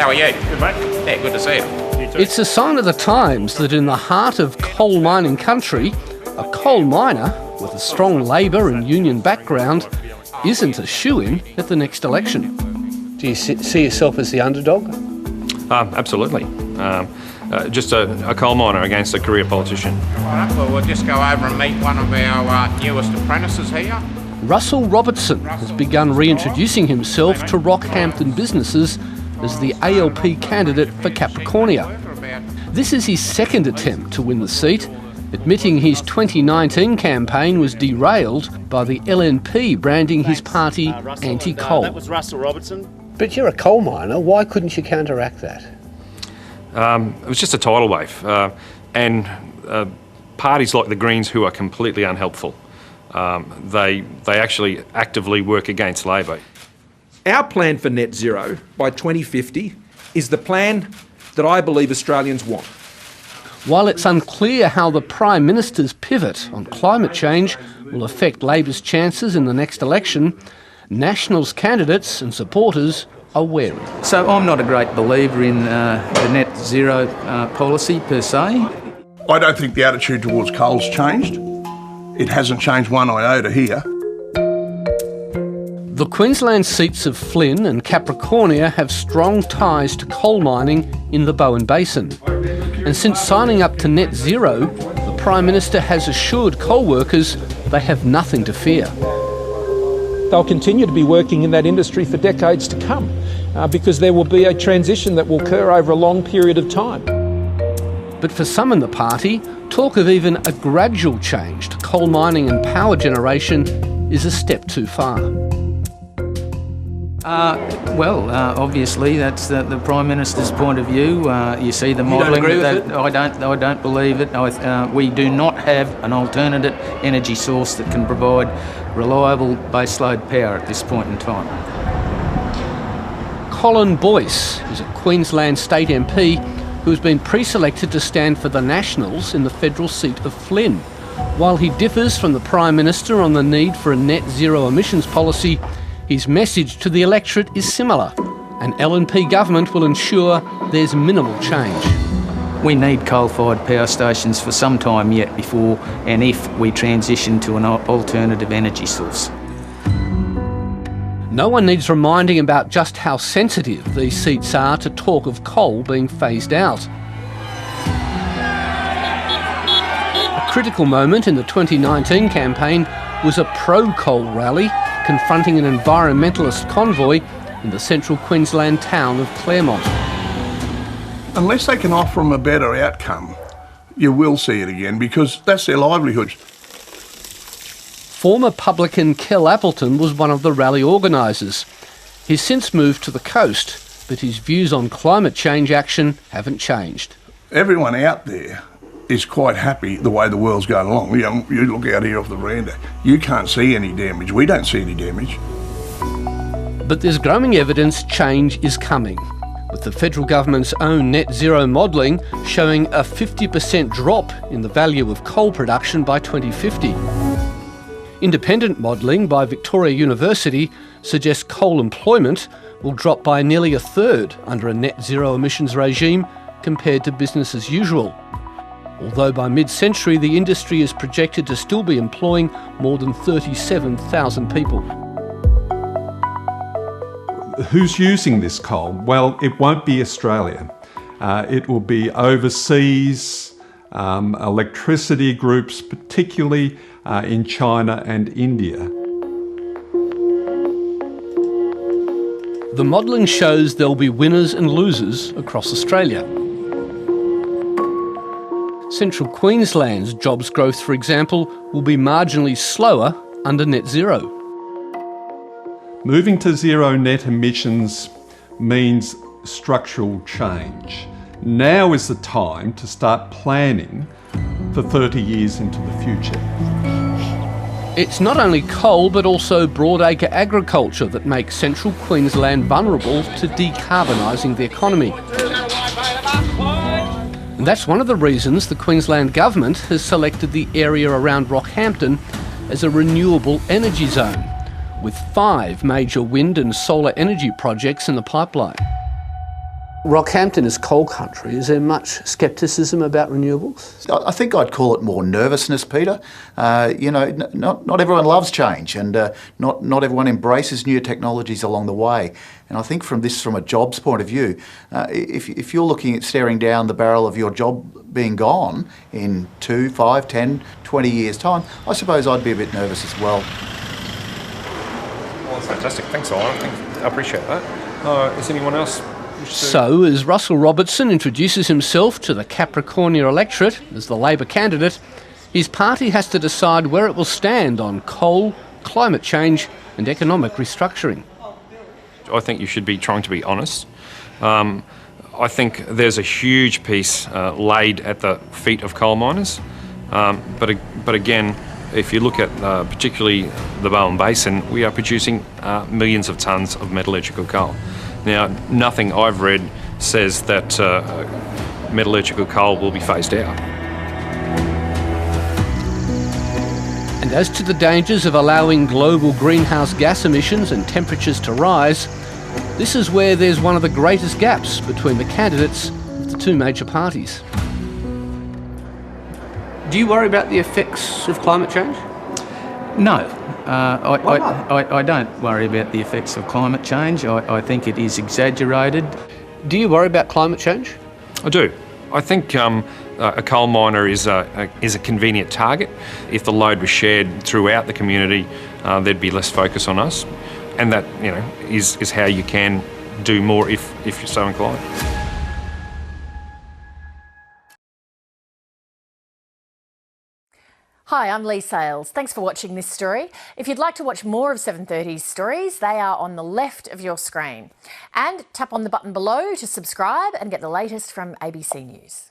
How are you? Good, mate. Yeah, good to see you. You too. It's a sign of the times that in the heart of coal mining country, a coal miner with a strong Labor and union background isn't a shoo-in at the next election. Do you see yourself as the underdog? Absolutely. Just a coal miner against a career politician. All right, well, we'll just go over and meet one of our newest apprentices here. Russell Robertson has begun reintroducing himself to Rockhampton businesses as the ALP candidate for Capricornia. This is his second attempt to win the seat, admitting his 2019 campaign was derailed by the LNP branding his party anti-coal. That was Russell Robertson. But you're a coal miner. Why couldn't you counteract that? It was just a tidal wave. And parties like the Greens, who are completely unhelpful, they actually actively work against Labor. Our plan for net zero by 2050 is the plan that I believe Australians want. While it's unclear how the Prime Minister's pivot on climate change will affect Labor's chances in the next election, Nationals candidates and supporters are wary. So I'm not a great believer in the net zero policy per se. I don't think the attitude towards coal's changed. It hasn't changed one iota here. The Queensland seats of Flynn and Capricornia have strong ties to coal mining in the Bowen Basin. And since signing up to net zero, the Prime Minister has assured coal workers they have nothing to fear. They'll continue to be working in that industry for decades to come because there will be a transition that will occur over a long period of time. But for some in the party, talk of even a gradual change to coal mining and power generation is a step too far. Obviously that's the Prime Minister's point of view. You see the modelling. You don't agree with it? I don't believe it. We do not have an alternative energy source that can provide reliable baseload power at this point in time. Colin Boyce is a Queensland State MP who has been pre-selected to stand for the Nationals in the federal seat of Flynn. While he differs from the Prime Minister on the need for a net zero emissions policy, his message to the electorate is similar. An LNP government will ensure there's minimal change. We need coal-fired power stations for some time yet before and if we transition to an alternative energy source. No one needs reminding about just how sensitive these seats are to talk of coal being phased out. A critical moment in the 2019 campaign was a pro-coal rally confronting an environmentalist convoy in the central Queensland town of Claremont. Unless they can offer them a better outcome, you will see it again because that's their livelihood. Former publican Kel Appleton was one of the rally organisers. He's since moved to the coast, but his views on climate change action haven't changed. Everyone out there is quite happy the way the world's going along. You look out here off the veranda, you can't see any damage. We don't see any damage. But there's growing evidence change is coming, with the federal government's own net zero modelling showing a 50% drop in the value of coal production by 2050. Independent modelling by Victoria University suggests coal employment will drop by nearly a third under a net zero emissions regime compared to business as usual. Although by mid-century the industry is projected to still be employing more than 37,000 people. Who's using this coal? Well, it won't be Australia. It will be overseas electricity groups, particularly in China and India. The modelling shows there'll be winners and losers across Australia. Central Queensland's jobs growth, for example, will be marginally slower under net zero. Moving to zero net emissions means structural change. Now is the time to start planning for 30 years into the future. It's not only coal but also broadacre agriculture that makes central Queensland vulnerable to decarbonising the economy. And that's one of the reasons the Queensland Government has selected the area around Rockhampton as a renewable energy zone, with 5 major wind and solar energy projects in the pipeline. Rockhampton is coal country. Is there much scepticism about renewables? I think I'd call it more nervousness, Peter. Not everyone loves change, and not everyone embraces new technologies along the way. And I think from a jobs point of view, if you're looking at staring down the barrel of your job being gone in 2, 5, 10, 20 years' time, I suppose I'd be a bit nervous as well. Well, that's fantastic. Thanks, Alan. I appreciate that. Is anyone else? So, as Russell Robertson introduces himself to the Capricornia electorate as the Labor candidate, his party has to decide where it will stand on coal, climate change and economic restructuring. I think you should be trying to be honest. I think there's a huge piece laid at the feet of coal miners. But again, if you look at particularly the Bowen Basin, we are producing millions of tonnes of metallurgical coal. Now, nothing I've read says that metallurgical coal will be phased out. And as to the dangers of allowing global greenhouse gas emissions and temperatures to rise, this is where there's one of the greatest gaps between the candidates of the two major parties. Do you worry about the effects of climate change? No. I don't worry about the effects of climate change. I think it is exaggerated. Do you worry about climate change? I do. I think a coal miner is a convenient target. If the load was shared throughout the community, there'd be less focus on us, and that is how you can do more if you're so inclined. Hi, I'm Lee Sales. Thanks for watching this story. If you'd like to watch more of 730's stories, they are on the left of your screen. And tap on the button below to subscribe and get the latest from ABC News.